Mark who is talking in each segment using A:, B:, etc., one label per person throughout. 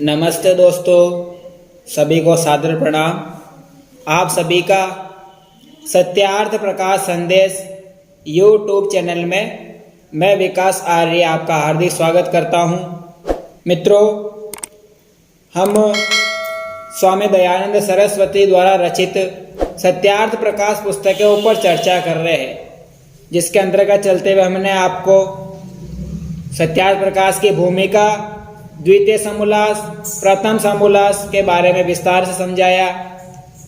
A: नमस्ते दोस्तों, सभी को सादर प्रणाम। आप सभी का सत्यार्थ प्रकाश संदेश यूट्यूब चैनल में मैं विकास आर्य आपका हार्दिक स्वागत करता हूं। मित्रों, हम स्वामी दयानंद सरस्वती द्वारा रचित सत्यार्थ प्रकाश पुस्तक के ऊपर चर्चा कर रहे हैं, जिसके अंतर्गत चलते हुए हमने आपको सत्यार्थ प्रकाश की भूमिका, द्वितीय समोल्लास, प्रथम समोल्लास के बारे में विस्तार से समझाया।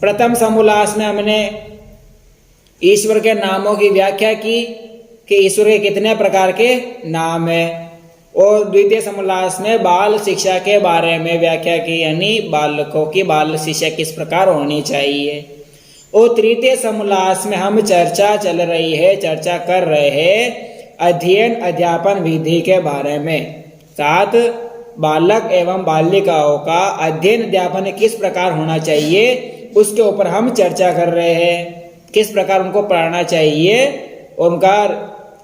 A: प्रथम समोल्लास में हमने ईश्वर के नामों की व्याख्या की कि ईश्वर के कितने प्रकार के नाम हैं, और द्वितीय समोल्लास में बाल शिक्षा के बारे में व्याख्या की, यानी बालकों की बाल शिक्षा किस प्रकार होनी चाहिए। और तृतीय समोल्लास में हम चर्चा कर रहे हैं अध्ययन अध्यापन विधि के बारे में। साथ बालक एवं बालिकाओं का अध्ययन अध्यापन किस प्रकार होना चाहिए उसके ऊपर हम चर्चा कर रहे हैं। किस प्रकार उनको पढ़ाना चाहिए, उनका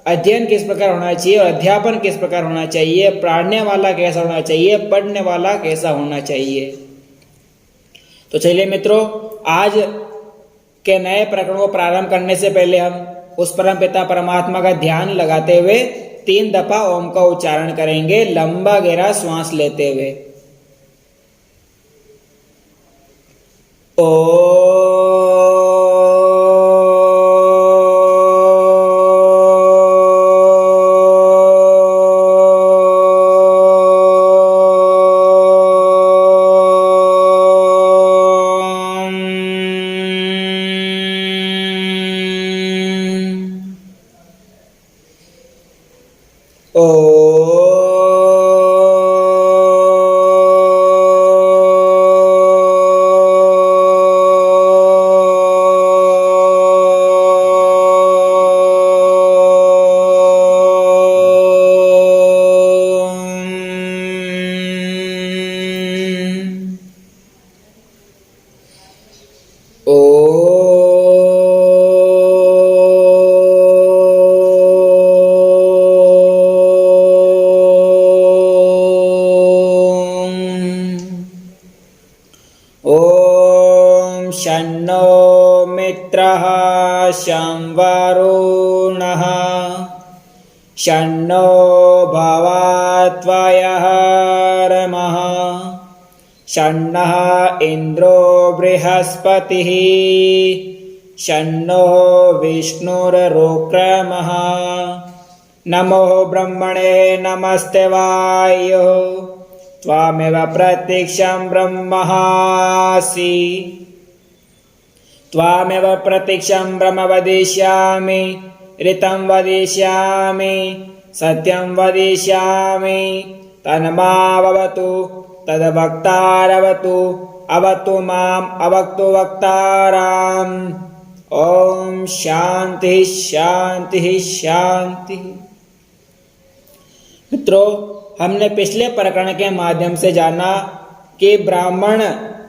A: अध्ययन किस प्रकार होना चाहिए और अध्यापन किस प्रकार होना चाहिए, पढ़ाने वाला कैसा होना चाहिए, पढ़ने वाला कैसा होना चाहिए। तो चलिए मित्रों, आज के नए प्रकरण को प्रारंभ करने से पहले हम उस परम पिता परमात्मा का ध्यान लगाते हुए 3 दफा ओम का उच्चारण करेंगे, लंबा गहरा श्वास लेते हुए। ओ शन्नो मित्रः शं वरुणः शन्नो भवात्वयः शन्नः इन्द्रो बृहस्पतिः शन्नो विष्णुरुक्रमः। नमो ब्रह्मणे नमस्ते वायुः त्वामेव प्रत्यक्षं ब्रह्मासि त्वामेव प्रत्यक्षं ब्रह्म वदिष्यामि, ऋतं वदिष्यामि, सत्यं वदिष्यामि। तन्मावतु तद्वक्तारवतु, अवतु माम् अवक्तु वक्ताराम्। ओम शांति शांति शांति। मित्रों, हमने पिछले प्रकरण के माध्यम से जाना कि ब्राह्मण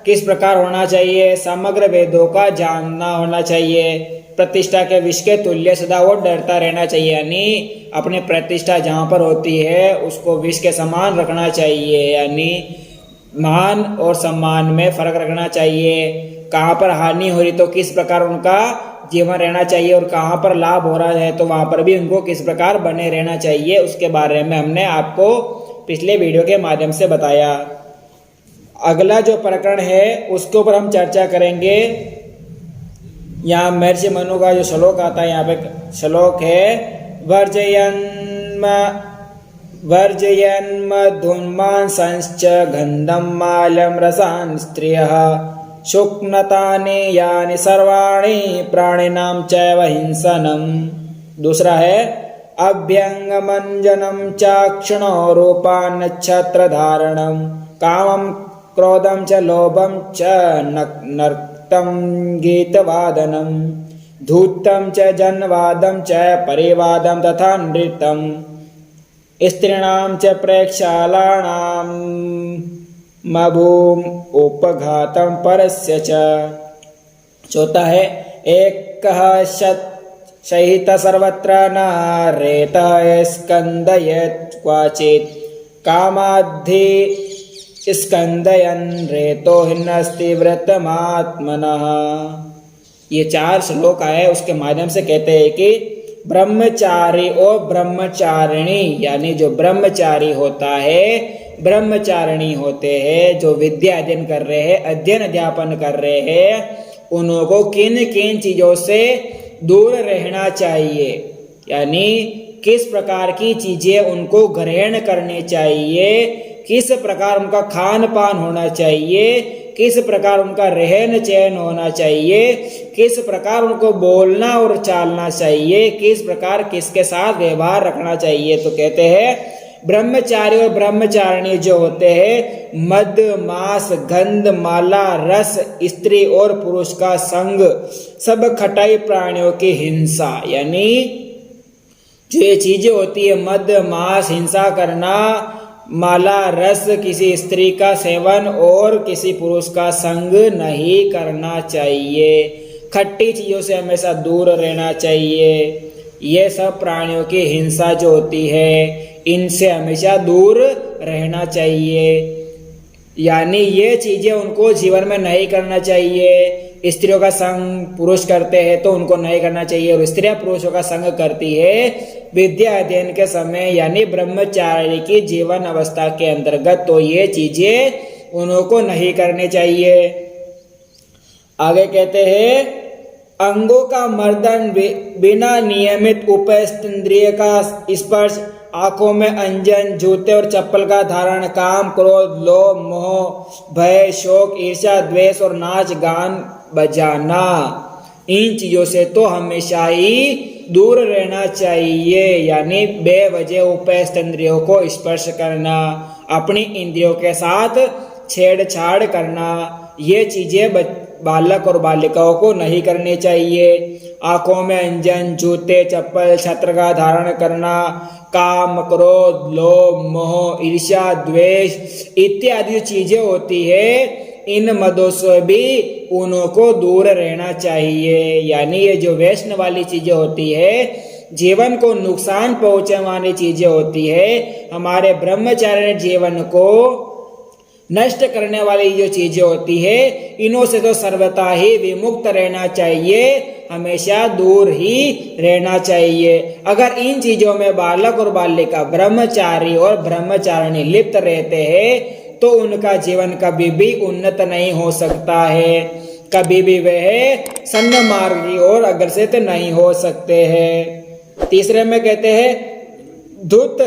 A: किस प्रकार होना चाहिए, समग्र वेदों का जानना होना चाहिए, प्रतिष्ठा के विष के तुल्य सदा वो डरता रहना चाहिए, यानी अपनी प्रतिष्ठा जहाँ पर होती है उसको विष के समान रखना चाहिए, यानी मान और सम्मान में फर्क रखना चाहिए। कहाँ पर हानि हो रही तो किस प्रकार उनका जीवन रहना चाहिए, और कहाँ पर लाभ हो रहा है तो वहाँ पर भी उनको किस प्रकार बने रहना चाहिए, उसके बारे में हमने आपको पिछले वीडियो के माध्यम से बताया। अगला जो प्रकरण है उसके ऊपर हम चर्चा करेंगे। यहाँ महर्षि मनु का जो श्लोक आता है, यहाँ पे श्लोक है वर्जयन्मधुन्मांसश्च गन्धं माल्यं रसान् स्त्रियः शुक्नतानि यानि सर्वाणि प्राणिनां चैव हिंसनम्। दूसरा है अभ्यंगमंजनम चाक्षणो रूपान् नक्षत्रधारणं कामं क्रोधं च लोभं च नर्तं गीतवादनं धूतं च जनवादं च परिवादं तथा नृत्यं स्त्रीणां च प्रेक्षालानां मभूम उपघातं परस्य च। चौथा है एकः सहित सर्वत्र न रेतः स्कन्दयेत् क्वचित् कामाद्धि स्कंदयन् रेतो हिन्नस्ति व्रतमात्मनः। ये 4 श्लोक आए, उसके माध्यम से कहते हैं कि ब्रह्मचारी और ब्रह्मचारिणी, यानी जो ब्रह्मचारी होता है, ब्रह्मचारिणी होते हैं, जो विद्या अध्ययन कर रहे हैं, अध्ययन अध्यापन कर रहे हैं, उनको किन किन चीजों से दूर रहना चाहिए, यानी किस प्रकार की चीजें उनको ग्रहण करनी चाहिए, किस प्रकार उनका खान पान होना चाहिए, किस प्रकार उनका रहन सहन होना चाहिए, किस प्रकार उनको बोलना और चालना चाहिए, किस प्रकार किसके साथ व्यवहार रखना चाहिए। तो कहते हैं ब्रह्मचारी और ब्रह्मचारिणी जो होते हैं, मद मांस गंध माला रस, स्त्री और पुरुष का संग, सब खटाई प्राणियों की हिंसा, यानी जो ये चीजें होती है, मद मांस हिंसा करना, माला रस किसी स्त्री का सेवन और किसी पुरुष का संग नहीं करना चाहिए, खट्टी चीजों से हमेशा दूर रहना चाहिए, ये सब प्राणियों की हिंसा जो होती है इनसे हमेशा दूर रहना चाहिए, यानी ये चीजें उनको जीवन में नहीं करना चाहिए। स्त्रियों का संग पुरुष करते हैं तो उनको नहीं करना चाहिए, और स्त्रियां पुरुषों का संग करती है विद्या अध्ययन के समय, यानी ब्रह्मचारी की जीवन अवस्था के अंतर्गत, तो ये चीजें उनको नहीं करनी चाहिए। आगे कहते हैं अंगों का मर्दन, बिना नियमित उपस्थ इंद्रिय का स्पर्श, आंखों में अंजन, जूते और चप्पल का धारण, काम क्रोध लोभ मोह भय शोक ईर्ष्या द्वेष और नाच गान बजाना, इन चीजों से तो हमेशा ही दूर रहना चाहिए, यानी बेवजह उपस्थ इंद्रियों को स्पर्श करना, अपनी इंद्रियों के साथ छेड़छाड़ करना, ये चीजें बालक और बालिकाओं को नहीं करनी चाहिए। आंखों में अंजन, जूते चप्पल छत्र का धारण करना, काम क्रोध लोभ मोह ईर्ष्या द्वेष इत्यादि चीजें होती है, इन मदों से भी उनको दूर रहना चाहिए, यानी ये जो वैष्णव वाली चीजें होती है, जीवन को नुकसान पहुंचाने वाली चीजें होती है, हमारे ब्रह्मचार्य जीवन को नष्ट करने वाली जो चीजें होती है, इनों से तो सर्वथा ही विमुक्त रहना चाहिए, हमेशा दूर ही रहना चाहिए। अगर इन चीजों में बालक और बालिका ब्रह्मचारी और ब्रह्मचारिणी लिप्त रहते हैं तो उनका जीवन कभी भी उन्नत नहीं हो सकता है, कभी भी वह सन्मार्ग की ओर अग्रसर नहीं हो सकते हैं। तीसरे में कहते हैं धूत,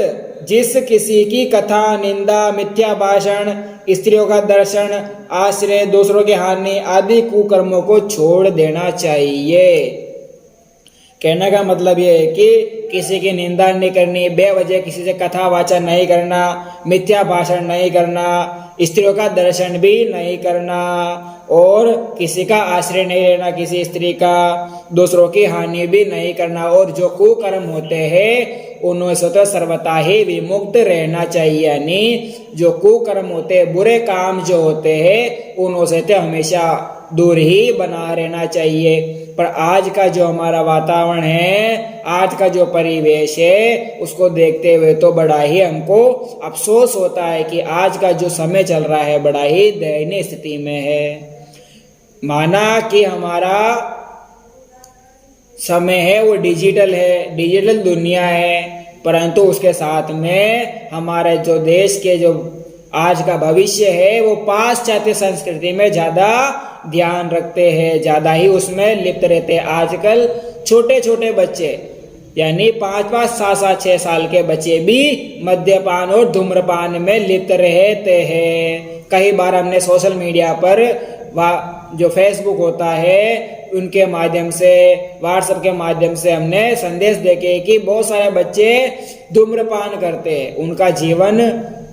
A: जिस किसी की कथा निंदा मिथ्या भाषण स्त्रियों का दर्शन आश्रय दूसरों की हानि आदि कुकर्मों को छोड़ देना चाहिए। कहने का मतलब ये है कि किसी की निंदा नहीं करनी, बेवजह किसी से कथा वाचा नहीं करना, मिथ्या भाषण नहीं करना, स्त्रियों का दर्शन भी नहीं करना और किसी का आश्रय नहीं लेना, किसी स्त्री का, दूसरों की हानि भी नहीं करना, और जो कुकर्म होते हैं उनसे तो सर्वथा ही विमुक्त रहना चाहिए, यानी जो कुकर्म होते हैं, बुरे काम जो होते हैं, उनसे तो हमेशा दूर ही बना रहना चाहिए। पर आज का जो हमारा वातावरण है, आज का जो परिवेश है, उसको देखते हुए तो बड़ा ही हमको अफसोस होता है कि आज का जो समय चल रहा है बड़ा ही दयनीय स्थिति में है। माना कि हमारा समय है वो डिजिटल है, डिजिटल दुनिया है, परंतु उसके साथ में हमारे जो देश के जो आज का भविष्य है वो पाश्चात्य संस्कृति में ज्यादा ध्यान रखते हैं, ज्यादा ही उसमें लिप्त रहते हैं। आजकल छोटे छोटे बच्चे यानी 5-5, 7-7, 6 साल के बच्चे भी मद्यपान और धूम्रपान में लिप्त रहते हैं। कई बार हमने सोशल मीडिया पर जो फेसबुक होता है उनके माध्यम से, व्हाट्सएप के माध्यम से हमने संदेश देखे कि बहुत सारे बच्चे धूम्रपान करते हैं, उनका जीवन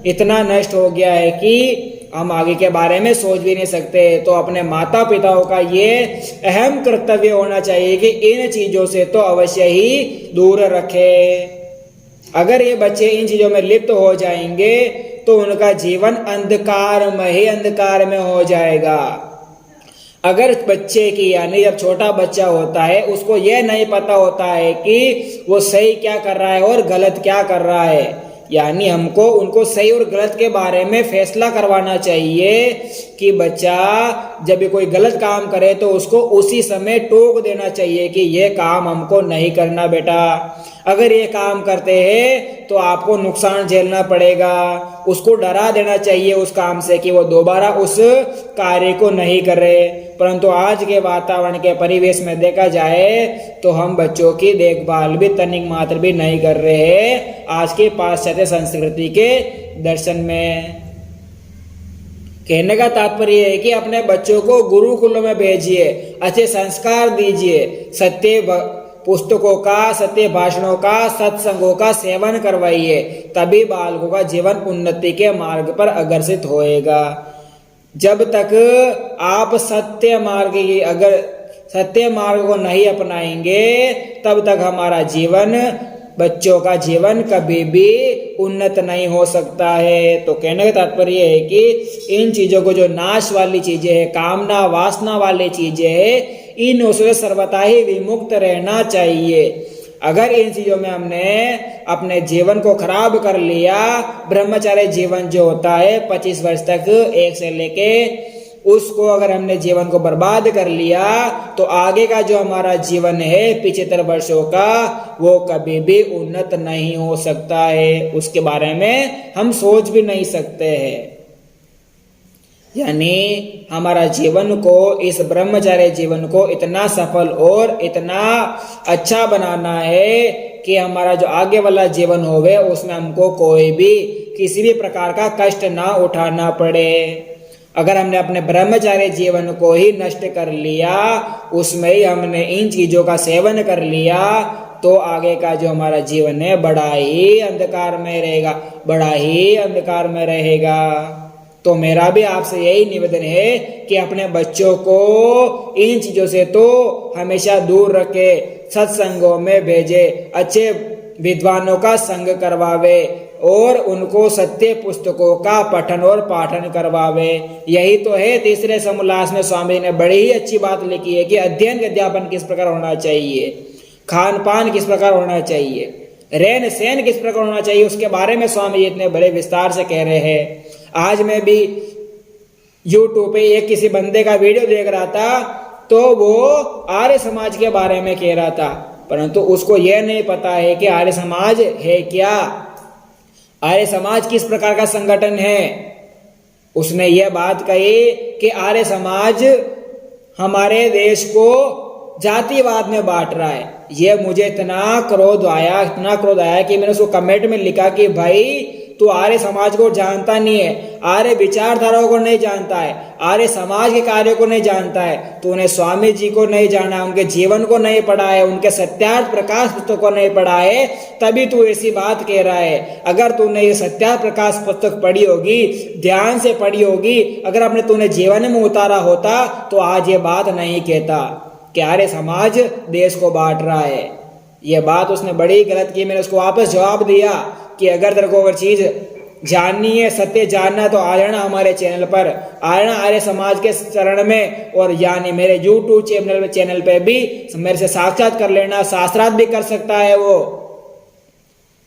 A: इतना नष्ट हो गया है कि हम आगे के बारे में सोच भी नहीं सकते। तो अपने माता पिताओं का ये अहम कर्तव्य होना चाहिए कि इन चीजों से तो अवश्य ही दूर रखें। अगर ये बच्चे इन चीजों में लिप्त हो जाएंगे तो उनका जीवन अंधकार में हो जाएगा। अगर बच्चे की यानी जब छोटा बच्चा होता है उसको यह नहीं पता होता है कि वो सही क्या कर रहा है और गलत क्या कर रहा है, यानी हमको उनको सही और गलत के बारे में फैसला करवाना चाहिए कि बच्चा जब भी कोई गलत काम करे तो उसको उसी समय टोक देना चाहिए कि ये काम हमको नहीं करना बेटा, अगर ये काम करते हैं तो आपको नुकसान झेलना पड़ेगा। उसको डरा देना चाहिए उस काम से कि वो दोबारा उस कार्य को नहीं करे। परंतु आज के वातावरण के परिवेश में देखा जाए तो हम बच्चों की देखभाल भी तनिक मात्र भी नहीं कर रहे हैं आज के पाश्चात्य संस्कृति के दर्शन में। कहने का तात्पर्य है कि अपने बच्चों को गुरुकुलों में भेजिए, अच्छे संस्कार दीजिए, सत्य पुस्तकों का, सत्य भाषणों का, सत्संगों का सेवन करवाइए, तभी बालकों का जीवन उन्नति के मार्ग पर अग्रसित होएगा। जब तक आप सत्य मार्ग को नहीं अपनाएंगे तब तक हमारा जीवन, बच्चों का जीवन कभी भी उन्नत नहीं हो सकता है। तो कहने का तात्पर्य है कि इन चीजों को, जो नाश वाली चीजें हैं, कामना वासना वाली चीजें हैं, इन से सर्वथा ही विमुक्त रहना चाहिए। अगर इन चीजों में हमने अपने जीवन को खराब कर लिया, ब्रह्मचार्य जीवन जो होता है 25 वर्ष तक, 1 से लेके उसको अगर हमने जीवन को बर्बाद कर लिया तो आगे का जो हमारा जीवन है 75 वर्षों का, वो कभी भी उन्नत नहीं हो सकता है। उसके बारे में हम सोच भी नहीं सकते हैं। यानी हमारा जीवन को, इस ब्रह्मचार्य जीवन को इतना सफल और इतना अच्छा बनाना है कि हमारा जो आगे वाला जीवन होवे उसमें हमको कोई भी किसी भी प्रकार का कष्ट ना उठाना पड़े। अगर हमने अपने ब्रह्मचार्य जीवन को ही नष्ट कर लिया, उसमें ही हमने इन चीजों का सेवन कर लिया, तो आगे का जो हमारा जीवन है बड़ा ही अंधकार में रहेगा, बड़ा ही अंधकार में रहेगा। तो मेरा भी आपसे यही निवेदन है कि अपने बच्चों को इन चीजों से तो हमेशा दूर रखे, सत्संगों में भेजे, अच्छे विद्वानों का संग करवावे और उनको सत्य पुस्तकों का पठन और पाठन करवावे। यही तो है तीसरे समोल्लास में स्वामी ने बड़ी ही अच्छी बात लिखी है कि अध्ययन अध्यापन किस प्रकार होना चाहिए, खान पान किस प्रकार होना चाहिए, रहन सहन किस प्रकार होना चाहिए, उसके बारे में स्वामी इतने बड़े विस्तार से कह रहे हैं। आज मैं भी YouTube पे एक किसी बंदे का वीडियो देख रहा था, तो वो आर्य समाज के बारे में कह रहा था, परंतु उसको यह नहीं पता है कि आर्य समाज है क्या, आर्य समाज किस प्रकार का संगठन है। उसने यह बात कही कि आर्य समाज हमारे देश को जातिवाद में बांट रहा है। यह मुझे इतना क्रोध आया कि मैंने उसको कमेंट में लिखा कि भाई तू आर्य समाज को जानता नहीं है, आर्य विचारधाराओं को नहीं जानता है, आर्य समाज के कार्यों को नहीं जानता है, तूने स्वामी जी को नहीं जाना, उनके जीवन को नहीं पढ़ा है, उनके सत्यार्थ प्रकाश पुस्तक को नहीं पढ़ा है, तभी तू ऐसी बात कह रहा है। अगर तूने ये सत्यार्थ प्रकाश पुस्तक पढ़ी होगी, ध्यान से पढ़ी होगी, अगर अपने तूने जीवन में उतारा होता तो आज ये बात नहीं कहता कि आर्य समाज देश को बांट रहा है। यह बात उसने बड़ी गलत की। मैंने उसको वापस जवाब दिया कि अगर तेरे को अगर चीज जाननी है, सत्य जानना, तो आ जाना हमारे चैनल पर, आ जाना आर्य समाज के चरण में, और यानी मेरे YouTube चैनल पे भी मेरे से साक्षात कर लेना, शास्त्रार्थ भी कर सकता है वो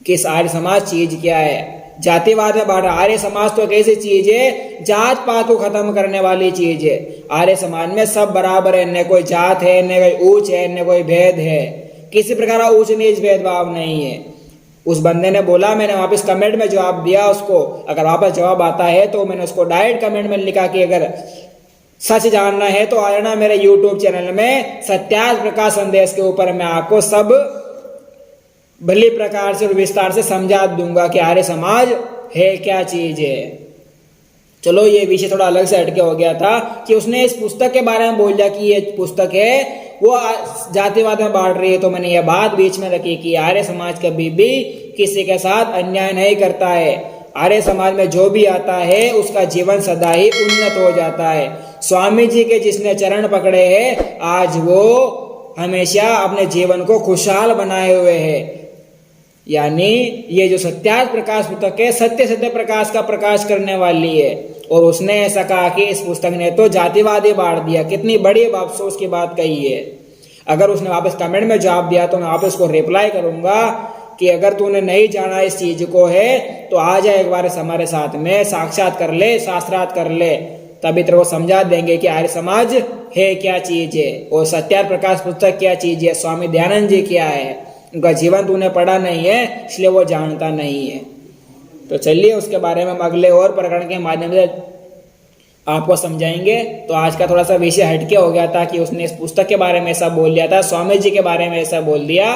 A: कि आर्य समाज चीज क्या है। जातिवाद में बांटा, आर्य समाज तो एक ऐसी चीज है जात पात को खत्म करने वाली चीज है। आर्य समाज में सब बराबर है, न कोई जात है, न कोई ऊंच है, न कोई भेद है, किसी प्रकार का ऊंच नीच भेदभाव नहीं है। उस बंदे ने बोला, मैंने वापस कमेंट में जवाब दिया उसको, अगर वापस जवाब आता है तो मैंने उसको डायरेक्ट कमेंट में लिखा कि अगर सच जानना है तो आ जाना मेरे YouTube चैनल में, सत्यार्थ प्रकाश संदेश के ऊपर मैं आपको सब भली प्रकार से और विस्तार से समझा दूंगा कि आर्य समाज है क्या चीज है। चलो ये विषय थोड़ा अलग से हटके हो गया था कि उसने इस पुस्तक के बारे में बोल दिया कि ये पुस्तक है वो जातिवाद में बांट रही है। तो मैंने यह बात बीच में रखी कि आर्य समाज कभी भी किसी के साथ अन्याय नहीं करता है। आर्य समाज में जो भी आता है उसका जीवन सदा ही उन्नत हो जाता है। स्वामी जी के जिसने चरण पकड़े हैं, आज वो हमेशा अपने जीवन को खुशहाल बनाए हुए है। यानी ये जो सत्यार्थ प्रकाश पुस्तक है, सत्य प्रकाश का प्रकाश करने वाली है। और उसने ऐसा कहा कि इस पुस्तक ने तो जातिवाद ही बांट दिया। कितनी बड़ी अफसोस की बात कही है। अगर उसने वापस कमेंट में जवाब दिया तो मैं वापस उसको रिप्लाई करूंगा कि अगर तूने नहीं जाना इस चीज को है तो आ जा एक बार हमारे साथ में, साक्षात कर ले, शास्त्रार्थ कर ले, तभी तेरे को समझा देंगे कि आर्य समाज है क्या चीज है और सत्यार्थ प्रकाश पुस्तक क्या चीज है, स्वामी दयानंद जी क्या है। उनका जीवन तूने पढ़ा नहीं है इसलिए वो जानता नहीं है। तो चलिए उसके बारे में हम अगले और प्रकरण के माध्यम से आपको समझाएंगे। तो आज का थोड़ा सा विषय हटके हो गया था कि उसने इस पुस्तक के बारे में ऐसा बोल दिया था, स्वामी जी के बारे में ऐसा बोल दिया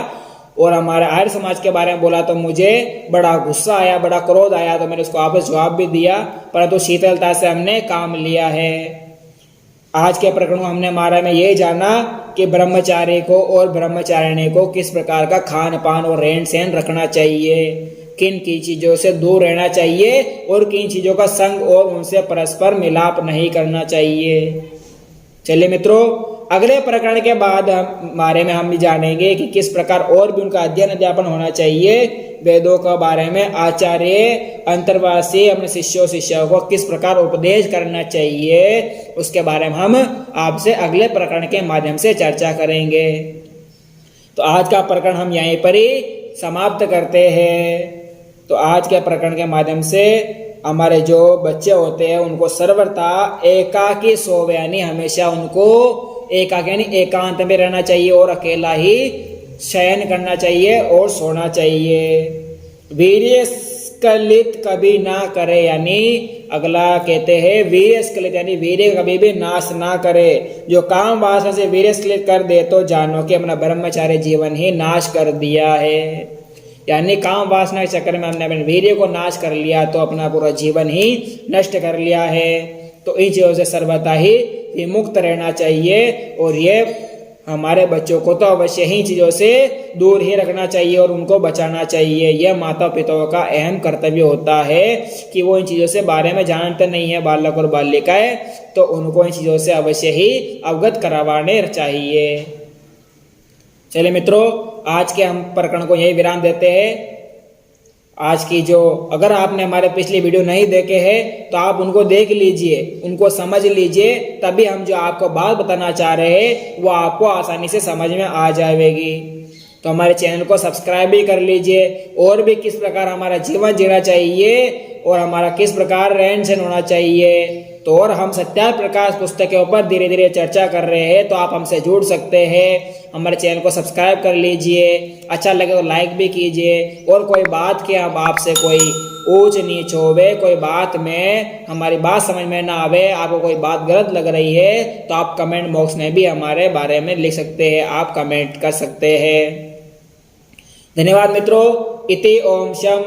A: और हमारे आर्य समाज के बारे में बोला, तो मुझे बड़ा गुस्सा आया, बड़ा क्रोध आया, तो मैंने उसको वापस जवाब भी दिया, परंतु शीतलता से हमने काम लिया है। आज के प्रकरण में हमने हमारे में ये जाना कि ब्रह्मचारी को और ब्रह्मचारिणी को किस प्रकार का खान पान और रहन सहन रखना चाहिए, किन की चीजों से दूर रहना चाहिए और किन चीजों का संग और उनसे परस्पर मिलाप नहीं करना चाहिए। चलिए मित्रों, अगले प्रकरण के बाद बारे में हम भी जानेंगे कि किस प्रकार और भी उनका अध्ययन अध्यापन होना चाहिए, वेदों के बारे में आचार्य अंतर्वासी अपने शिष्यों शिष्यों को किस प्रकार उपदेश करना चाहिए, उसके बारे में हम आपसे अगले प्रकरण के माध्यम से चर्चा करेंगे। तो आज का प्रकरण हम यहीं पर ही समाप्त करते हैं। तो आज के प्रकरण के माध्यम से हमारे जो बच्चे होते हैं उनको सर्वथा एकाकी सोवे, यानी हमेशा उनको एकाकी यानी एकांत में रहना चाहिए और अकेला ही शयन करना चाहिए और सोना चाहिए। वीर्य स्खलित कभी ना करे, यानी अगला कहते हैं वीर्य स्खलित यानी वीर्य कभी भी नाश ना करे। जो काम वासना से वीर्य स्खलित कर दे तो जानो कि अपना ब्रह्मचार्य जीवन ही नाश कर दिया है। यानी काम वासना के चक्कर में हमने अपने वीर्य को नाश कर लिया तो अपना पूरा जीवन ही नष्ट कर लिया है। तो इन चीजों से सर्वथा ही विमुक्त रहना चाहिए और ये हमारे बच्चों को तो अवश्य ही चीजों से दूर ही रखना चाहिए और उनको बचाना चाहिए। यह माता पिताओं का अहम कर्तव्य होता है कि वो इन चीजों से बारे में जानते नहीं है बालक और बालिकाएं, तो उनको इन चीजों से अवश्य ही अवगत करवाने चाहिए। चलिए मित्रों, आज के हम प्रकरण को यही विराम देते हैं। आज की जो अगर आपने हमारे पिछली वीडियो नहीं देखे हैं तो आप उनको देख लीजिए, उनको समझ लीजिए, तभी हम जो आपको बात बताना चाह रहे हैं वो आपको आसानी से समझ में आ जाएगी। तो हमारे चैनल को सब्सक्राइब भी कर लीजिए और भी किस प्रकार हमारा जीवन जीना चाहिए और हमारा किस प्रकार रहन सहन होना चाहिए, तो और हम सत्यार्थ प्रकाश पुस्तक के ऊपर धीरे धीरे चर्चा कर रहे हैं, तो आप हमसे जुड़ सकते हैं। हमारे चैनल को सब्सक्राइब कर लीजिए, अच्छा लगे तो लाइक भी कीजिए। और कोई बात के हम आपसे कोई ऊंच नीच होवे, कोई बात में हमारी बात समझ में ना आवे, आपको कोई बात गलत लग रही है तो आप कमेंट बॉक्स में भी हमारे बारे में लिख सकते हैं, आप कमेंट कर सकते हैं। धन्यवाद मित्रों। इति ओम शम